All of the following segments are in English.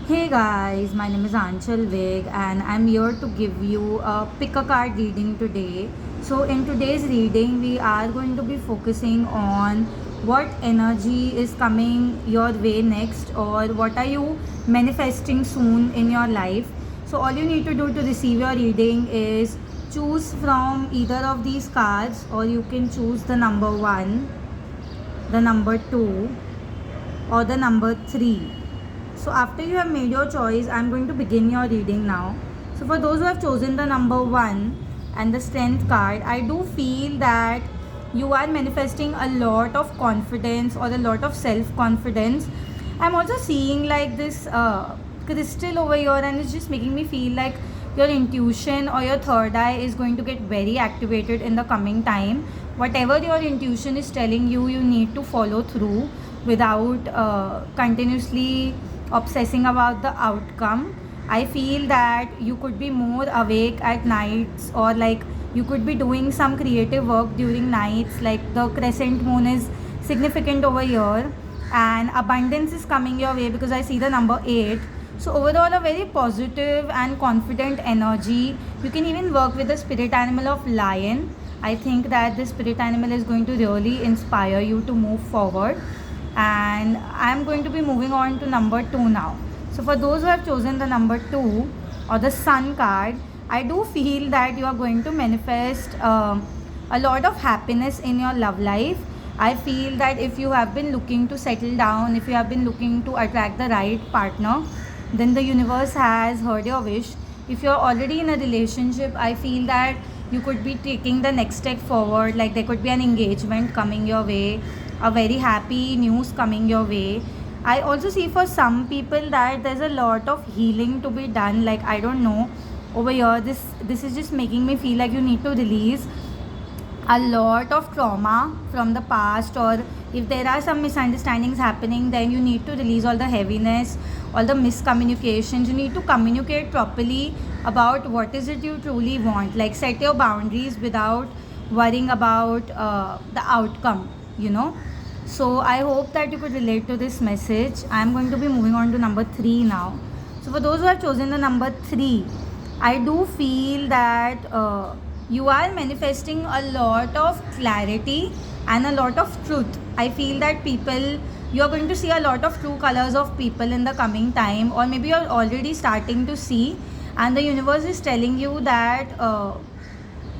Hey guys, my name is Anchal Vig and I'm here to give you a pick a card reading today. So, in today's reading, we are going to be focusing on what energy is coming your way next or what are you manifesting soon in your life. So, all you need to do to receive your reading is choose from either of these cards, or you can choose the number 1, the number 2, or the number 3. So after you have made your choice, I'm going to begin your reading now. So for those who have chosen the number 1 and the strength card, I do feel that you are manifesting a lot of confidence or a lot of self-confidence. I'm also seeing like this crystal over here, and it's just making me feel like your intuition or your third eye is going to get very activated in the coming time. Whatever your intuition is telling you, you need to follow through without continuously obsessing about the outcome. I feel that you could be more awake at nights, or like you could be doing some creative work during nights. Like the crescent moon is significant over here, and abundance is coming your way because I see the number 8. So overall, a very positive and confident energy. You can even work with the spirit animal of lion. I think that the spirit animal is going to really inspire you to move forward. And I'm going to be moving on to number 2 now. So for those who have chosen the number 2 or the sun card, I do feel that you are going to manifest a lot of happiness in your love life. I feel that if you have been looking to settle down, if you have been looking to attract the right partner, then the universe has heard your wish. If you're already in a relationship, I feel that you could be taking the next step forward. Like there could be an engagement coming your way, a very happy news coming your way. I also see for some people that there's a lot of healing to be done. Like I don't know, over here this is just making me feel like you need to release a lot of trauma from the past, or if there are some misunderstandings happening, then you need to release all the heaviness, all the miscommunications. You need to communicate properly about what is it you truly want. Like set your boundaries without worrying about the outcome, you know. So I hope that you could relate to this message. I'm going to be moving on to number 3 now. So for those who have chosen the number 3, I do feel that you are manifesting a lot of clarity and a lot of truth. I feel that you are going to see a lot of true colors of people in the coming time, or maybe you're already starting to see, and the universe is telling you that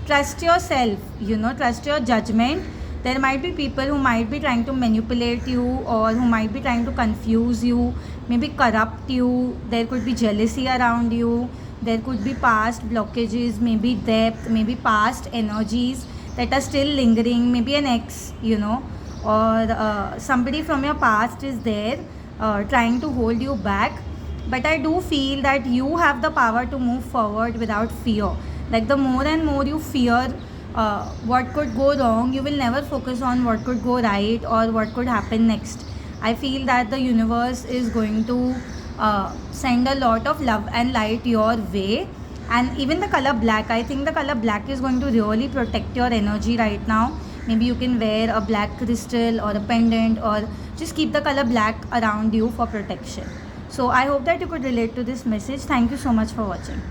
trust yourself, trust your judgment. There might be people who might be trying to manipulate you, or who might be trying to confuse you, maybe corrupt you. There could be jealousy around you. There could be past blockages, maybe depth, maybe past energies that are still lingering, maybe an ex, or somebody from your past is there trying to hold you back. But I do feel that you have the power to move forward without fear. Like the more and more you fear what could go wrong, you will never focus on what could go right or what could happen next. I feel that the universe is going to send a lot of love and light your way. And even the color black, I think the color black is going to really protect your energy right now. Maybe you can wear a black crystal or a pendant, or just keep the color black around you for protection. So I hope that you could relate to this message. Thank you so much for watching.